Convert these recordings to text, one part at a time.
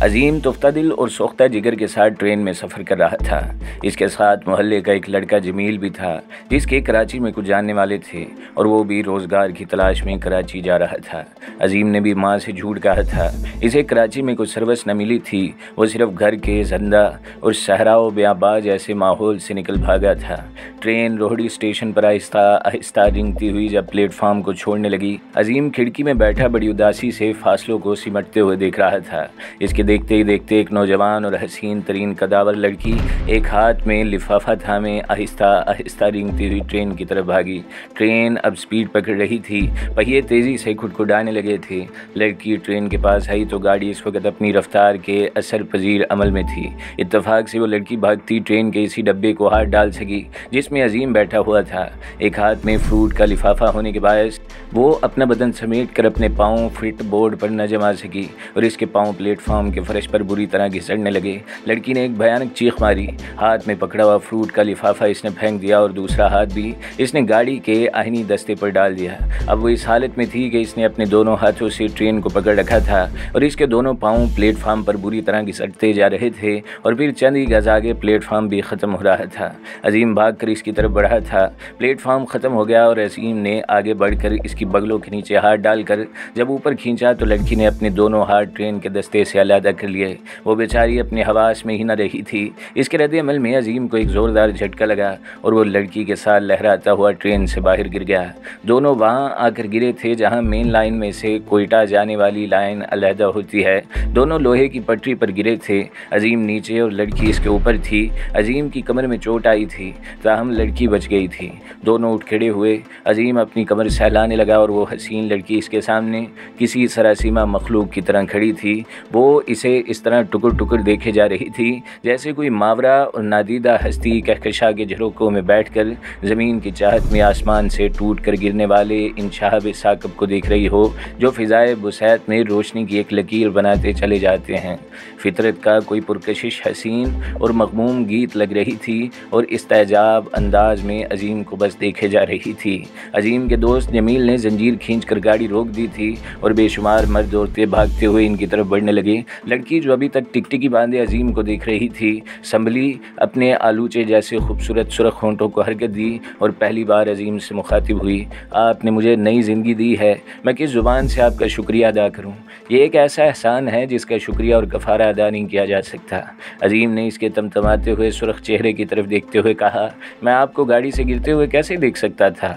अजीम तुफ्ता दिल और सोख्ता जिगर के साथ ट्रेन में सफ़र कर रहा था। इसके साथ मोहल्ले का एक लड़का जमील भी था, जिसके कराची में कुछ जानने वाले थे और वो भी रोज़गार की तलाश में कराची जा रहा था। अजीम ने भी माँ से झूठ कहा था, इसे कराची में कुछ सर्विस न मिली थी। वो सिर्फ घर के जंदा और सहराओ ब्याबा जैसे माहौल से निकल भागा था। ट्रेन रोहड़ी स्टेशन पर आहिस्ता आहिस्ता रिंगती हुई जब प्लेटफार्म को छोड़ने लगी, अजीम खिड़की में बैठा बड़ी उदासी से फासलों को सिमटते हुए देख रहा था। इसके देखते ही देखते एक नौजवान और हसीन तरीन कदावर लड़की एक हाथ में लिफाफा थामे आहिस्ता आहिस्ता रिंगती हुई ट्रेन की तरफ भागी। ट्रेन अब स्पीड पकड़ रही थी, पहिए तेज़ी से खुटखुटाने लगे थे। लड़की ट्रेन के पास आई तो गाड़ी इस वक्त अपनी रफ्तार के असर पजीर अमल में थी। इत्तेफाक से वो लड़की भागती ट्रेन के इसी डब्बे को हाथ डाल सकी जिसमें अजीम बैठा हुआ था। एक हाथ में फ्रूट का लिफाफा होने के बायस वो अपना बदन समेट कर अपने पाँव फिट बोर्ड पर न जमा सकी और इसके पाँव प्लेटफार्म के फर्श पर बुरी तरह घिसड़ने लगे। लड़की ने एक भयानक चीख मारी। हाथ में पकड़ा हुआ फ्रूट का लिफाफा इसने फेंक दिया और दूसरा हाथ भी इसने गाड़ी के आहिनी दस्ते पर डाल दिया। अब वो इस हालत में थी कि इसने अपने दोनों हाथों से ट्रेन को पकड़ रखा था और इसके दोनों पाँव प्लेटफार्म पर बुरी तरह घिसटते जा रहे थे और फिर चंद ही गज आगे प्लेटफार्म भी ख़त्म हो रहा था। अजीम भाग कर इसकी तरफ बढ़ा था। प्लेटफार्म ख़त्म हो गया और अजीम ने आगे बढ़कर इसकी बगलों के नीचे हाथ डालकर जब ऊपर खींचा तो लड़की ने अपने दोनों हाथ ट्रेन के दस्ते से अलग कर लिए। वो बेचारी अपने हवास में ही न रही थी। इसके रद्द अमल में अजीम को एक ज़ोरदार झटका लगा और वो लड़की के साथ लहराता हुआ ट्रेन से बाहर गिर गया। दोनों वहाँ आकर गिरे थे जहाँ मेन लाइन में से कोयटा जाने वाली लाइन अलहदा होती है। दोनों लोहे की पटरी पर गिरे थे। अजीम नीचे और लड़की इसके ऊपर थी। अजीम की कमर में चोट आई थी, ताहम लड़की बच गई थी। दोनों उठ खड़े हुए। अजीम अपनी कमर सहलाने लगा और वो हसीन लड़की इसके सामने किसी सरासीमा मखलूक की तरह खड़ी थी। वो इसे इस तरह टुकुर टुकुर देखे जा रही थी जैसे कोई मावरा और नादीदा हस्ती कहकशा के झरोकों में बैठकर ज़मीन की चाहत में आसमान से टूट कर गिरने वाले इन शहाब साकब को देख रही हो जो फ़िज़ाए बुसैत में रोशनी की एक लकीर बनाते चले जाते हैं। फितरत का कोई पुरकशिश हसीन और मग़मूम गीत लग रही थी और इस्तेजाब अंदाज में अजीम को बस देखे जा रही थी। अजीम के दोस्त जमील ने जंजीर खींच कर गाड़ी रोक दी थी और बेशुमार मर्द औरतें भागते हुए इनकी तरफ बढ़ने लगे। लड़की जो अभी तक टिकटिकी बांधे अजीम को देख रही थी संभली, अपने आलूचे जैसे खूबसूरत सुरख होंठों को हरकत दी और पहली बार अजीम से मुखातिब हुई। आपने मुझे नई ज़िंदगी दी है, मैं किस ज़ुबान से आपका शुक्रिया अदा करूं? ये एक ऐसा एहसान है जिसका शुक्रिया और कफ़ारा अदा नहीं किया जा सकता। अजीम ने इसके तमतमाते हुए सुरख चेहरे की तरफ देखते हुए कहा, मैं आपको गाड़ी से गिरते हुए कैसे देख सकता था?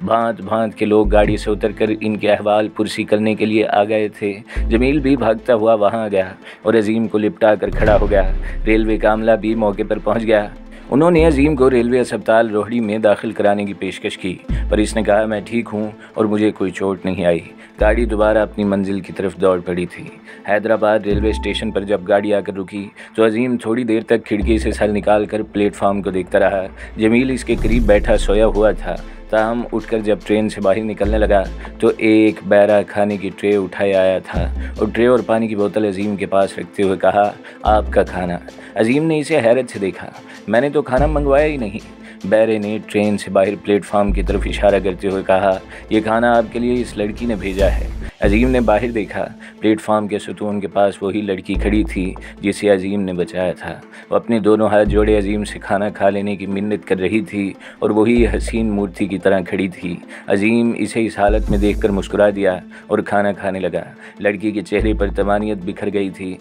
भांत भांत के लोग गाड़ी से उतरकर इनके अहवाल पुरसी करने के लिए आ गए थे। जमील भी भागता हुआ वहां गया और अजीम को लिपटा कर खड़ा हो गया। रेलवे का अमला भी मौके पर पहुंच गया। उन्होंने अजीम को रेलवे अस्पताल रोहड़ी में दाखिल कराने की पेशकश की, पर इसने कहा मैं ठीक हूं और मुझे कोई चोट नहीं आई। गाड़ी दोबारा अपनी मंजिल की तरफ दौड़ पड़ी थी। हैदराबाद रेलवे स्टेशन पर जब गाड़ी आकर रुकी तो अजीम थोड़ी देर तक खिड़की से सर निकाल कर प्लेटफार्म को देखता रहा। जमील इसके करीब बैठा सोया हुआ था। ताहम उठकर जब ट्रेन से बाहर निकलने लगा तो एक बैरा खाने की ट्रे उठाए आया था और ट्रे और पानी की बोतल अजीम के पास रखते हुए कहा, आपका खाना। अजीम ने इसे हैरत से देखा। मैंने तो खाना मंगवाया ही नहीं। बैरे ने ट्रेन से बाहर प्लेटफार्म की तरफ इशारा करते हुए कहा, यह खाना आपके लिए इस लड़की ने भेजा है। अजीम ने बाहर देखा। प्लेटफार्म के सुतून के पास वही लड़की खड़ी थी जिसे अजीम ने बचाया था। वो अपने दोनों हाथ जोड़े अजीम से खाना खा लेने की मिन्नत कर रही थी और वही हसीन मूर्ति की तरह खड़ी थी। अजीम इसे इस हालत में देखकर मुस्कुरा दिया और खाना खाने लगा। लड़की के चेहरे पर तमानियत बिखर गई थी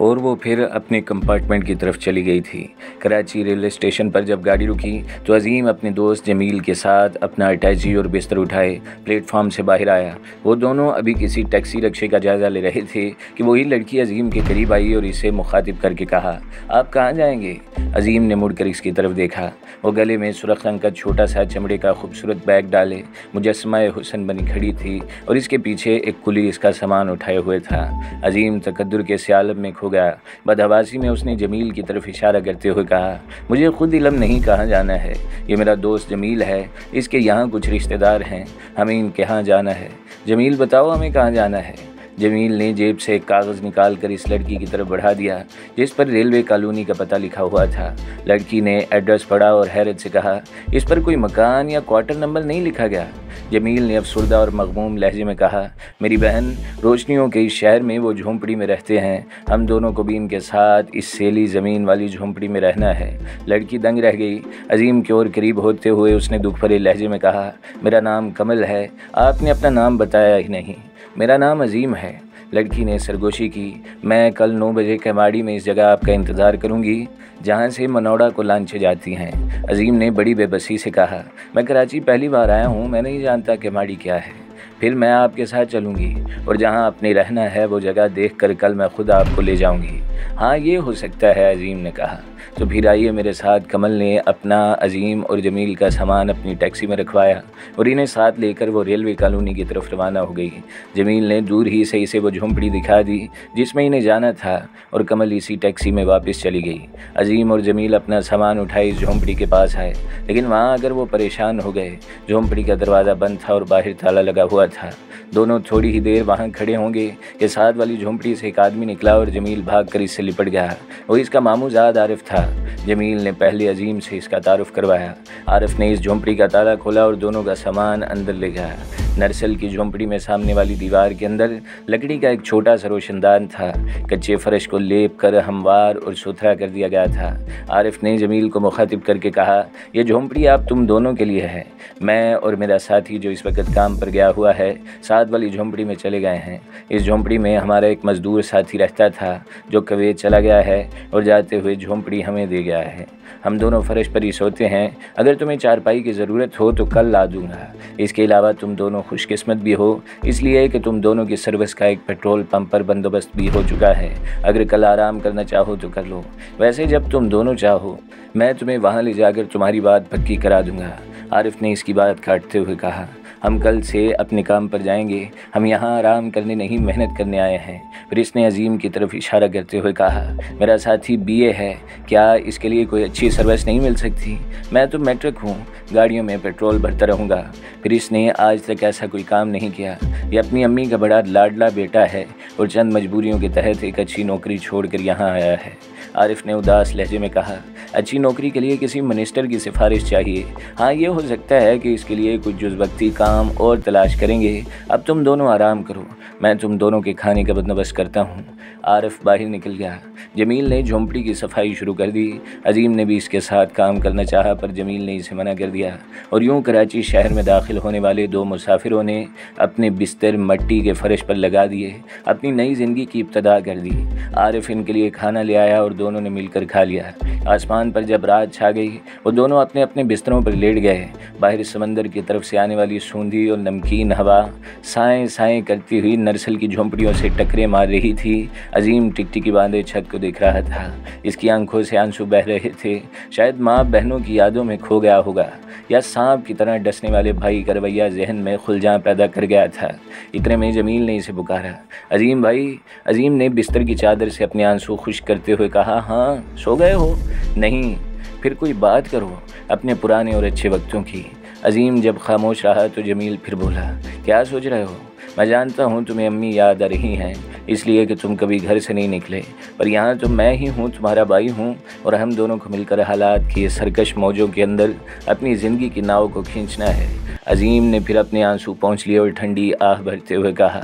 और वो फिर अपने कंपार्टमेंट की तरफ चली गई थी। कराची रेलवे स्टेशन पर जब गाड़ी रुकी तो अजीम अपने दोस्त जमील के साथ अपना अटैची और बिस्तर उठाए प्लेटफार्म से बाहर आया। वो दोनों अभी किसी टैक्सी रिक्शे का जायज़ा ले रहे थे कि वही लड़की अजीम के करीब आई और इसे मुखातिब करके कहा, आप कहाँ जाएंगे? अजीम ने मुड़कर इसकी तरफ देखा। वो गले में सुरख रंग का छोटा सा चमड़े का खूबसूरत बैग डाले मुजस्समा हुस्न बनी खड़ी थी और इसके पीछे एक कुली इसका सामान उठाए हुए था। अजीम तकद्दुर के स्यालब में हो गया। बदहवासी में उसने जमील की तरफ इशारा करते हुए कहा, मुझे खुद इल्म नहीं कहाँ जाना है। ये मेरा दोस्त जमील है, इसके यहाँ कुछ रिश्तेदार हैं, हमें इनके यहाँ जाना है। जमील बताओ हमें कहाँ जाना है? जमील ने जेब से एक कागज़ निकाल कर इस लड़की की तरफ बढ़ा दिया जिस पर रेलवे कॉलोनी का पता लिखा हुआ था। लड़की ने एड्रेस पढ़ा और हैरत से कहा, इस पर कोई मकान या क्वार्टर नंबर नहीं लिखा गया। जमील ने अफसुर्दा और मगमूम लहजे में कहा, मेरी बहन, रोशनियों के इस शहर में वो झोंपड़ी में रहते हैं, हम दोनों को भी इनके साथ इस सेली ज़मीन वाली झोंपड़ी में रहना है। लड़की दंग रह गई। अजीम की ओर करीब होते हुए उसने दुख भरे लहजे में कहा, मेरा नाम कमल है, आपने अपना नाम बताया ही नहीं। मेरा नाम अजीम है। लड़की ने सरगोशी की, मैं कल 9 बजे केमाड़ी में इस जगह आपका इंतज़ार करूंगी जहां से मनोड़ा को लांछें जाती हैं। अजीम ने बड़ी बेबसी से कहा, मैं कराची पहली बार आया हूं, मैं नहीं जानता केमाड़ी क्या है। फिर मैं आपके साथ चलूंगी और जहां आपने रहना है वो जगह देखकर कल मैं खुद आपको ले जाऊंगी। हाँ, ये हो सकता है, अजीम ने कहा। तो फिर आइए मेरे साथ। कमल ने अपना, अजीम और जमील का सामान अपनी टैक्सी में रखवाया और इन्हें साथ लेकर वो रेलवे कॉलोनी की तरफ रवाना हो गई। जमील ने दूर ही से इसे वो झोंपड़ी दिखा दी जिसमें इन्हें जाना था और कमल इसी टैक्सी में वापस चली गई। अजीम और जमील अपना सामान उठाए इस झोंपड़ी के पास आए, लेकिन वहाँ आकर वो परेशान हो गए। झोंपड़ी का दरवाज़ा बंद था और बाहर ताला लगा हुआ था। दोनों थोड़ी ही देर वहाँ खड़े होंगे कि साथ वाली झोंपड़ी से एक आदमी निकला और जमील भाग कर इससे लिपट गया। वो इसका मामूजाद आरिफ था। जमील ने पहले अजीम से इसका तारुफ करवाया। आरिफ ने इस झोंपड़ी का ताला खोला और दोनों का सामान अंदर ले गया। नरसल की झोंपड़ी में सामने वाली दीवार के अंदर लकड़ी का एक छोटा सा रोशनदान था। कच्चे फर्श को लेप कर हमवार और सुथरा कर दिया गया था। आरिफ ने जमील को मुखातिब करके कहा, यह झोंपड़ी आप तुम दोनों के लिए है। मैं और मेरा साथी जो इस वक्त काम पर गया हुआ है साथ वाली झोंपड़ी में चले गए हैं। इस झोंपड़ी में हमारा एक मजदूर साथी रहता था जो कुवैत चला गया है और जाते हुए झोंपड़ी हमें दे गया है। हम दोनों फर्श पर ही सोते हैं। अगर तुम्हें चारपाई की ज़रूरत हो तो कल ला दूंगा। इसके अलावा तुम दोनों खुशकिस्मत भी हो इसलिए कि तुम दोनों की सर्विस का एक पेट्रोल पंप पर बंदोबस्त भी हो चुका है। अगर कल आराम करना चाहो तो कर लो। वैसे जब तुम दोनों चाहो मैं तुम्हें वहाँ ले जाकर तुम्हारी बात पक्की करा दूंगा। आरिफ ने इसकी बात काटते हुए कहा, हम कल से अपने काम पर जाएंगे। हम यहाँ आराम करने नहीं मेहनत करने आए हैं। फिर इसने अजीम की तरफ इशारा करते हुए कहा, मेरा साथी BA है, क्या इसके लिए कोई अच्छी सर्विस नहीं मिल सकती? मैं तो मैट्रिक हूँ, गाड़ियों में पेट्रोल भरता रहूँगा। फिर इसने आज तक ऐसा कोई काम नहीं किया। ये अपनी अम्मी का बड़ा लाडला बेटा है और चंद मजबूरियों के तहत एक अच्छी नौकरी छोड़कर यहाँ आया है। आरिफ ने उदास लहजे में कहा, अच्छी नौकरी के लिए किसी मिनिस्टर की सिफारिश चाहिए। हाँ, ये हो सकता है कि इसके लिए कुछ जुज़वक्ती काम और तलाश करेंगे। अब तुम दोनों आराम करो, मैं तुम दोनों के खाने का बंदोबस्त करता हूँ। आरिफ बाहर निकल गया। जमील ने झोंपड़ी की सफाई शुरू कर दी। अजीम ने भी इसके साथ काम करना चाहा पर जमील ने इसे मना कर दिया और यूं कराची शहर में दाखिल होने वाले 2 मुसाफिरों ने अपने बिस्तर मिट्टी के फर्श पर लगा दिए, अपनी नई ज़िंदगी की इब्तदा कर दी। आरिफ इनके लिए खाना ले आया और दोनों ने मिलकर खा लिया। आसमान पर जब रात छा गई वो दोनों अपने अपने बिस्तरों पर लेट गए। बाहर समंदर की तरफ से आने वाली सूंधी और नमकीन हवा साएं साएं करती हुई नरसल की झोंपड़ियों से टकरे मार रही थी। अजीम टिकटिकी बांधे छत को देख रहा था। इसकी आंखों से आंसू बह रहे थे। शायद माँ बहनों की यादों में खो गया होगा या सांप की तरह डसने वाले भाई का रवैया जहन में खुलजां पैदा कर गया था। इतने में जमील ने इसे पुकारा, अजीम भाई। अजीम ने बिस्तर की चादर से अपने आंसू खुश्क करते हुए कहा, हाँ सो गए हो? नहीं। फिर कोई बात करो अपने पुराने और अच्छे वक्तों की। अजीम जब खामोश रहा तो जमील फिर बोला, क्या सोच रहे हो? मैं जानता हूँ तुम्हें अम्मी याद आ रही हैं इसलिए कि तुम कभी घर से नहीं निकले, पर यहाँ तो मैं ही हूँ, तुम्हारा भाई हूँ और हम दोनों को मिलकर हालात की सरकश मौजों के अंदर अपनी ज़िंदगी की नाव को खींचना है। अजीम ने फिर अपने आंसू पोंछ लिए और ठंडी आह भरते हुए कहा,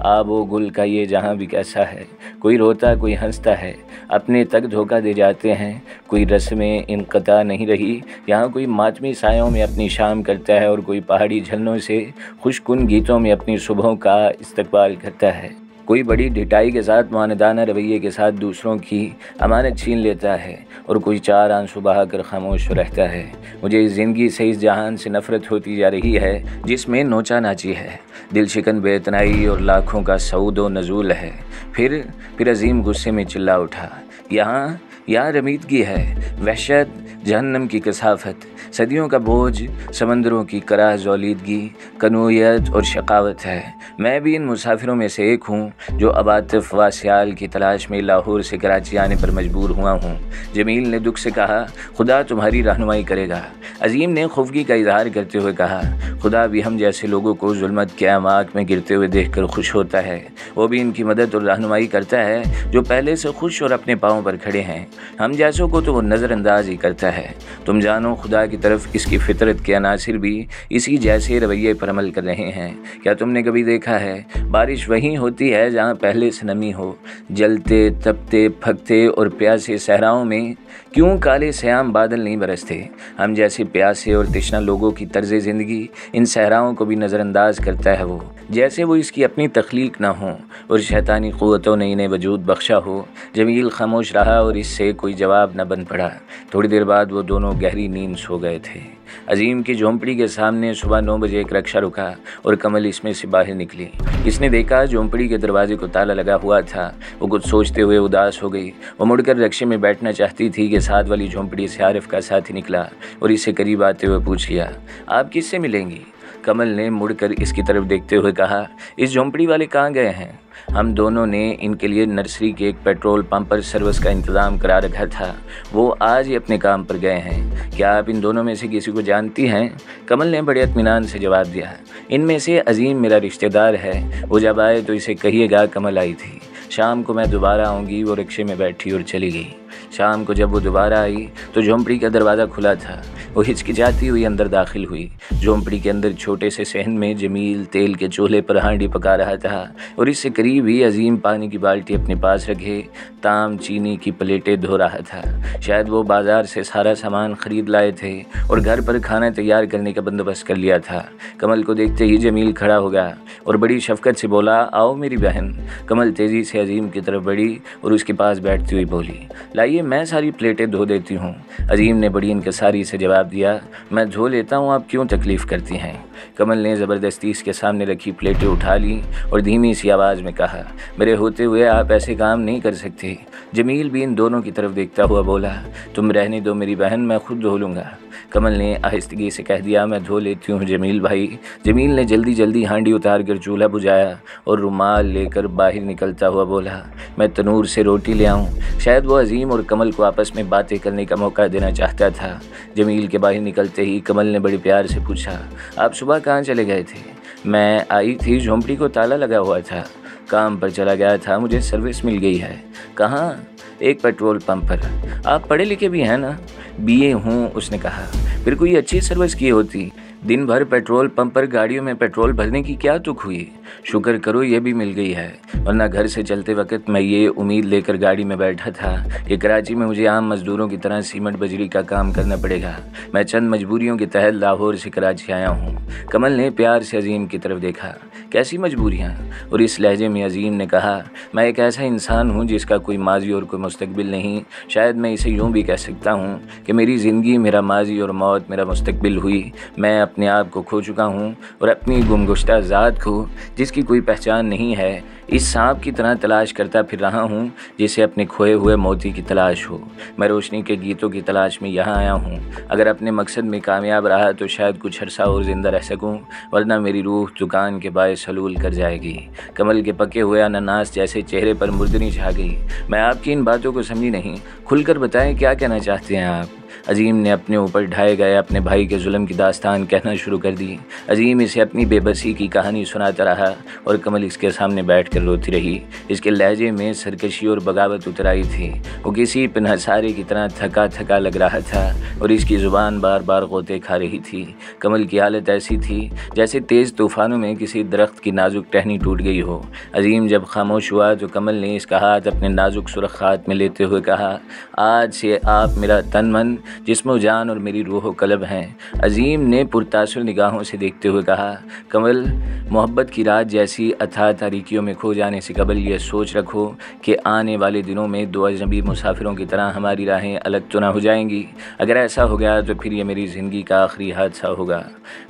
आब वो गुल का ये जहाँ भी कैसा है, कोई रोता कोई हंसता है, अपने तक धोखा दे जाते हैं, कोई रस्में इनक़ता नहीं रही, यहाँ कोई मातमी सायों में अपनी शाम करता है और कोई पहाड़ी झरनों से खुशकुन गीतों में अपनी सुबहों का इस्तकबाल करता है, कोई बड़ी ढिठाई के साथ मानदाना रवैये के साथ दूसरों की अमानत छीन लेता है और कोई 4 आंसू बहाकर खामोश रहता है। मुझे इस ज़िंदगी से, इस जहान से नफ़रत होती जा रही है जिसमें नोचा नाची है, दिल शिकन बेतनाई और लाखों का सऊदो नज़ूल है। फिर अजीम गुस्से में चिल्ला उठा, यहाँ रमीदगी है, वहशत, जहन्नम की कसाफत, सदियों का बोझ, समंदरों की कराह ज़ौलीदगी, कनूयत और शकावत है। मैं भी इन मुसाफिरों में से एक हूँ जो अब आतिफ व सियाल की तलाश में लाहौर से कराची आने पर मजबूर हुआ हूँ। जमील ने दुख से कहा, खुदा तुम्हारी रहनुमाई करेगा। अजीम ने खुफगी का इजहार करते हुए कहा, खुदा भी हम जैसे लोगों को जुल्मत के अमाक में गिरते हुए देखकर खुश होता है। वो भी इनकी मदद और रहनुमाई करता है जो पहले से खुश और अपने पाँव पर खड़े हैं। हम जैसों को तो वो नज़रअंदाज ही करता है। तुम जानो खुदा की तरफ इसकी फितरत के अनासिर भी इसी जैसे रवैये पर अमल कर रहे हैं। क्या तुमने कभी देखा है बारिश वहीं होती है जहाँ पहले से नमी हो। जलते तपते फकते और प्यासे सहराओं में क्यों काले श्याम बादल नहीं बरसते। हम जैसे प्यासे और तृष्णा लोगों की तर्ज ज़िंदगी इन सहराओं को भी नज़रअंदाज करता है वो, जैसे वो इसकी अपनी तख्लीक ना हो और शैतानी क़ुव्वतों ने इन्हें वजूद बख्शा हो। जमील खामोश रहा और इससे कोई जवाब न बन पड़ा। थोड़ी देर बाद वो दोनों गहरी नींद सो गए थे। अजीम की झोंपड़ी के सामने सुबह 9 बजे एक रक्षा रुका और कमल इसमें से बाहर निकली। इसने देखा झोंपड़ी के दरवाजे को ताला लगा हुआ था। वो कुछ सोचते हुए उदास हो गई। वो मुड़कर रक्षे में बैठना चाहती थी कि साथ वाली झोंपड़ी से आरिफ का साथी निकला और इससे करीब आते हुए पूछ लिया, आप किससे मिलेंगी। कमल ने मुड़कर इसकी तरफ देखते हुए कहा, इस झोंपड़ी वाले कहाँ गए हैं। हम दोनों ने इनके लिए नर्सरी के एक पेट्रोल पंप पर सर्विस का इंतज़ाम करा रखा था। वो आज ही अपने काम पर गए हैं। क्या आप इन दोनों में से किसी को जानती हैं। कमल ने बड़े इत्मीनान से जवाब दिया, इनमें से अजीम मेरा रिश्तेदार है। वो जब आए तो इसे कहिएगा कमल आई थी। शाम को मैं दोबारा आऊँगी। वो रिक्शे में बैठी और चली गई। शाम को जब वो दोबारा आई तो झोंपड़ी का दरवाज़ा खुला था। वो हिचकिचाती हुई अंदर दाखिल हुई। झोंपड़ी के अंदर छोटे से सहन में जमील तेल के चूल्हे पर हांडी पका रहा था और इससे करीब ही अजीम पानी की बाल्टी अपने पास रखे ताम चीनी की प्लेटें धो रहा था। शायद वो बाज़ार से सारा सामान ख़रीद लाए थे और घर पर खाना तैयार करने का बंदोबस्त कर लिया था। कमल को देखते ही जमील खड़ा हो गया और बड़ी शफकत से बोला, आओ मेरी बहन। कमल तेज़ी से अजीम की तरफ बढ़ी और उसके पास बैठती हुई बोली, लाइए मैं सारी प्लेटें धो देती हूँ। अजीम ने बड़ी इनकसारी से जवाब दिया, मैं धो लेता हूँ, आप क्यों तकलीफ़ करती हैं। कमल ने ज़बरदस्ती इसके सामने रखी प्लेटें उठा ली और धीमी सी आवाज़ में कहा, मेरे होते हुए आप ऐसे काम नहीं कर सकते। जमील भी इन दोनों की तरफ देखता हुआ बोला, तुम रहने दो मेरी बहन, मैं खुद धो लूँगा। कमल ने आहिस्तगी से कह दिया, मैं धो लेती हूँ जमील भाई। जमील ने जल्दी जल्दी हांडी उतार कर चूल्हा बुझाया और रुमाल लेकर बाहर निकलता हुआ बोला, मैं तनूर से रोटी ले आऊँ। शायद वो अजीम और कमल को आपस में बातें करने का मौका देना चाहता था। जमील के बाहर निकलते ही कमल ने बड़े प्यार से पूछा, आप सुबह कहाँ चले गए थे। मैं आई थी, झोंपड़ी को ताला लगा हुआ था, काम पर चला गया था, मुझे सर्विस मिल गई है। कहाँ। एक पेट्रोल पंप पर। आप पढ़े लिखे भी हैं ना। बीए हूँ, उसने कहा। फिर कोई अच्छी सर्विस की होती। दिन भर पेट्रोल पंप पर गाड़ियों में पेट्रोल भरने की क्या तुक हुई। शुक्र करो ये भी मिल गई है, वरना घर से चलते वक्त मैं ये उम्मीद लेकर गाड़ी में बैठा था कि कराची में मुझे आम मजदूरों की तरह सीमेंट बजरी का काम करना पड़ेगा। मैं चंद मजबूरियों के तहत लाहौर से कराची आया हूँ। कमल ने प्यार से अजीम की तरफ देखा, कैसी मजबूरियाँ। और इस लहजे में अजीम ने कहा, मैं एक ऐसा इंसान हूँ जिसका कोई माजी और कोई मुस्तकबिल नहीं। शायद मैं इसे यूँ भी कह सकता हूँ कि मेरी ज़िंदगी मेरा माजी और मौत मेरा मुस्तकबिल हुई। मैं अपने आप को खो चुका हूँ और अपनी गुमगुश्ता ज़ात को, जिसकी कोई पहचान नहीं है, इस सांप की तरह तलाश करता फिर रहा हूँ जिसे अपने खोए हुए मोती की तलाश हो। मैं रोशनी के गीतों की तलाश में यहाँ आया हूँ। अगर अपने मकसद में कामयाब रहा तो शायद कुछ अरसा और ज़िंदा रह सकूँ, वरना मेरी रूह दुकान के बायस हलूल कर जाएगी। कमल के पके हुए अनानास जैसे चेहरे पर मुर्दनी छा गई। मैं आपकी इन बातों को समझी नहीं, खुलकर बताएं क्या कहना चाहते हैं आप। अजीम ने अपने ऊपर ढाए गए अपने भाई के जुल्म की दास्तान कहना शुरू कर दी। अजीम इसे अपनी बेबसी की कहानी सुनाता रहा और कमल इसके सामने बैठकर रोती रही। इसके लहजे में सरकशी और बगावत उतर आई थी। वो किसी पनहसारे की तरह थका थका लग रहा था और इसकी ज़ुबान बार बार गोते खा रही थी। कमल की हालत ऐसी थी जैसे तेज़ तूफ़ानों में किसी दरख्त की नाजुक टहनी टूट गई हो। अजीम जब खामोश हुआ तो कमल ने इसका हाथ अपने नाजुक सुरख हाथ में लेते हुए कहा, आज से आप मेरा तन मन जिस्म जान और मेरी रूह कलब हैं। अजीम ने पुरतासुर निगाहों से देखते हुए कहा, कमल, मोहब्बत की रात जैसी अथाह तारीकियों में खो जाने से कबल ये सोच रखो कि आने वाले दिनों में दो अजनबी मुसाफिरों की तरह हमारी राहें अलग तो ना हो जाएंगी। अगर ऐसा हो गया तो फिर ये मेरी ज़िंदगी का आखिरी हादसा होगा।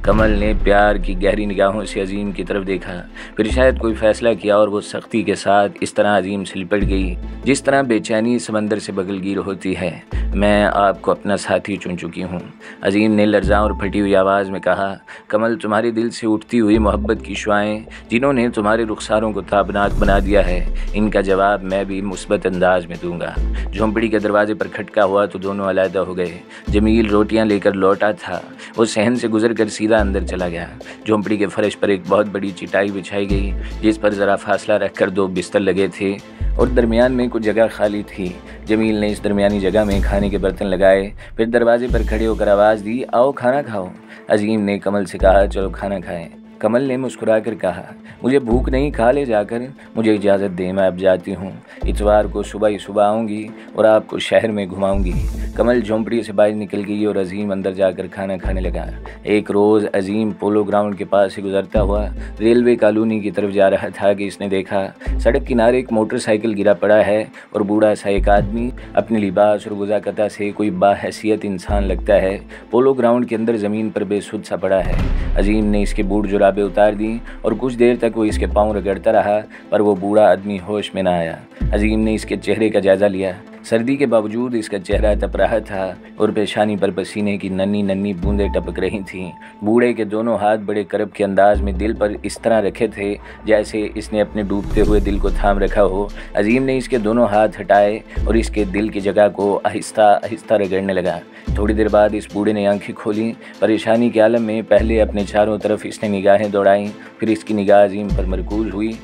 कमल ने प्यार की गहरी निगाहों से अजीम की तरफ देखा, फिर शायद कोई फ़ैसला किया और वो सख्ती के साथ इस तरह अजीम से लिपट गई जिस तरह बेचैनी समंदर से बगलगीर होती है। मैं आपको अपना अपना साथी चुन चुकी हूँ। अजीम ने लर्ज़ां और फटी हुई आवाज़ में कहा, कमल, तुम्हारे दिल से उठती हुई मोहब्बत की शुआएं जिन्होंने तुम्हारे रुखसारों को ताबनाक बना दिया है, इनका जवाब मैं भी मुस्बत अंदाज में दूंगा। झोंपड़ी के दरवाजे पर खटका हुआ तो दोनों अलहदा हो गए। जमील रोटियां लेकर लौटा था। वो सहन से गुजर कर सीधा अंदर चला गया। झोंपड़ी के फर्श पर एक बहुत बड़ी चिटाई बिछाई गई, जिस पर ज़रा फासला रखकर 2 बिस्तर लगे थे और दरमियान में कुछ जगह खाली थी। जमील ने इस दरमियानी जगह में खाने के बर्तन लगाए, फिर दरवाजे पर खड़े होकर आवाज़ दी, आओ खाना खाओ। अजीम ने कमल से कहा, चलो खाना खाएं। कमल ने मुस्कुराकर कहा, मुझे भूख नहीं, खा ले जाकर, मुझे इजाज़त दे, मैं अब जाती हूँ। इतवार को सुबह ही सुबह आऊँगी और आपको शहर में घुमाऊँगी। कमल झोंपड़ी से बाहर निकल गई और अजीम अंदर जाकर खाना खाने लगा। एक रोज़ अजीम पोलो ग्राउंड के पास से गुजरता हुआ रेलवे कॉलोनी की तरफ जा रहा था कि इसने देखा सड़क किनारे एक मोटरसाइकिल गिरा पड़ा है और बूढ़ा सा एक आदमी अपने लिबास और गुज़ाकता से कोई बाहैसियत इंसान लगता है, पोलो ग्राउंड के अंदर ज़मीन पर बेसुध सा पड़ा है। अजीम ने इसके बूट जुराबे उतार दी और कुछ देर तक वो इसके पाँव रगड़ता रहा, पर वो बूढ़ा आदमी होश में ना आया। अजीम ने इसके चेहरे का जायज़ा लिया। सर्दी के बावजूद इसका चेहरा तप रहा था और पेशानी पर पसीने की नन्ही नन्ही बूंदें टपक रही थीं। बूढ़े के दोनों हाथ बड़े करब के अंदाज में दिल पर इस तरह रखे थे जैसे इसने अपने डूबते हुए दिल को थाम रखा हो। अजीम ने इसके दोनों हाथ हटाए और इसके दिल की जगह को आहिस्ता आहिस्ता रगड़ने लगा। थोड़ी देर बाद इस बूढ़े ने आंखें खोली। परेशानी के आलम में पहले अपने चारों तरफ इसने निगाहें दौड़ाईं, फिर इसकी निगाह अजीम पर मरकूज हुई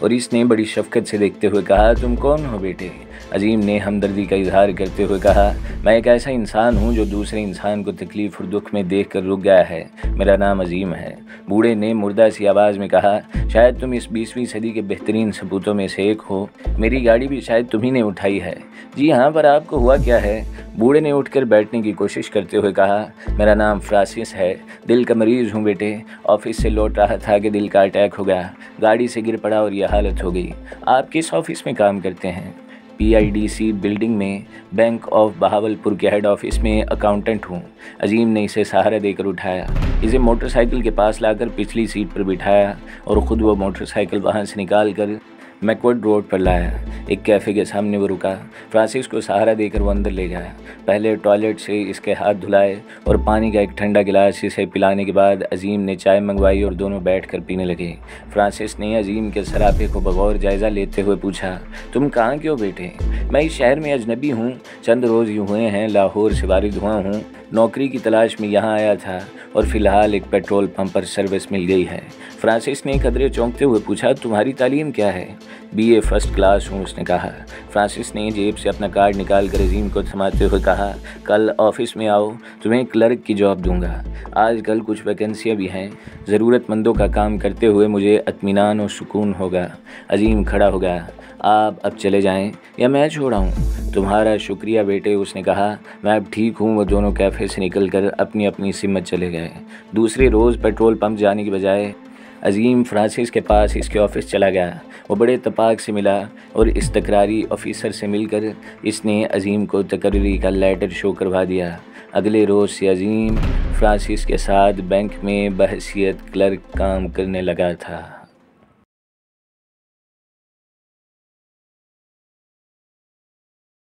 और इसने बड़ी शफकत से देखते हुए कहा, तुम कौन हो बेटे? अजीम ने हमदर्दी का इजहार करते हुए कहा, मैं एक ऐसा इंसान हूँ जो दूसरे इंसान को तकलीफ़ और दुख में देख कर रुक गया है। मेरा नाम अजीम है। बूढ़े ने मुर्दा सी आवाज़ में कहा, शायद तुम इस 20वीं सदी के बेहतरीन सपूतों में से एक हो। मेरी गाड़ी भी शायद तुम्ही ने उठाई है। जी हाँ, पर आपको हुआ क्या है? बूढ़े ने उठकर बैठने की कोशिश करते हुए कहा, मेरा नाम फ्रांसिस है। दिल का मरीज़ हूँ बेटे। ऑफिस से लौट रहा था कि दिल का अटैक हो गया। गाड़ी से गिर पड़ा और यह हालत हो गई। आप किस ऑफिस में काम करते हैं? PIDC बिल्डिंग में बैंक ऑफ बहावलपुर के हेड ऑफिस में अकाउंटेंट हूँ। अजीम ने इसे सहारा देकर उठाया, इसे मोटरसाइकिल के पास लाकर पिछली सीट पर बिठाया और ख़ुद वो मोटरसाइकिल वहाँ से निकाल कर मैकवर्ड रोड पर लाया। एक कैफ़े के सामने वो रुका। फ्रांसिस को सहारा देकर वो अंदर ले गया। पहले टॉयलेट से इसके हाथ धुलाए और पानी का एक ठंडा गिलास इसे पिलाने के बाद अजीम ने चाय मंगवाई और दोनों बैठकर पीने लगे। फ्रांसिस ने अजीम के सरापे को बगौर जायज़ा लेते हुए पूछा, तुम कहाँ के हो बेटे? मैं इस शहर में अजनबी हूँ, चंद रोज़ ही हुए हैं, लाहौर से वारिद हुआ हूँ। नौकरी की तलाश में यहाँ आया था और फ़िलहाल एक पेट्रोल पंप पर सर्विस मिल गई है। फ्रांसिस ने कदरे चौंकते हुए पूछा, तुम्हारी तालीम क्या है? BA फर्स्ट क्लास हूँ, उसने कहा। फ्रांसिस ने जेब से अपना कार्ड निकाल कर अजीम को थमाते हुए कहा, कल ऑफिस में आओ, तुम्हें क्लर्क की जॉब दूंगा। आजकल कुछ वैकेंसियाँ भी हैं। ज़रूरतमंदों का काम करते हुए मुझे इत्मीनान और सुकून होगा। अजीम खड़ा हो गया। आप अब चले जाएं या मैं छोड़ाऊँ? तुम्हारा शुक्रिया बेटे, उसने कहा। मैं अब ठीक हूँ। वो दोनों कैफ़े से निकलकर अपनी अपनी सिमत चले गए। दूसरे रोज़ पेट्रोल पंप जाने की बजाय अजीम फ्रांसिस के पास इसके ऑफिस चला गया। वो बड़े इत्तेफाक से मिला और इस तकरारी ऑफिसर से मिलकर इसने अजीम को तकर्री का लेटर शो करवा दिया। अगले रोज़ से अजीम फ्रांसिस के साथ बैंक में बहैसियत क्लर्क काम करने लगा था।